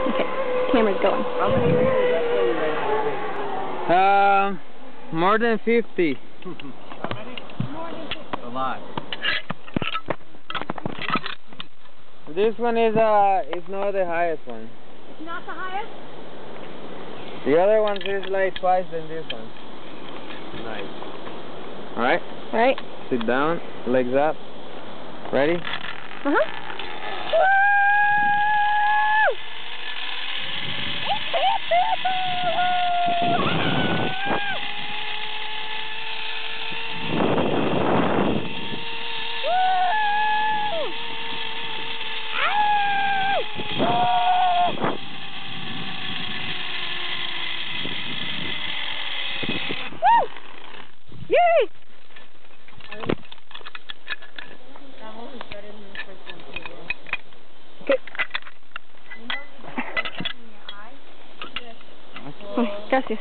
Okay, camera's going. How many meters up there? More than 50. How many? More than 50. A lot. This one is not the highest one. It's not the highest? The other one is like twice than this one. Nice. Alright? Alright. Sit down, legs up. Ready? Uh-huh. Yay! Okay. Gracias.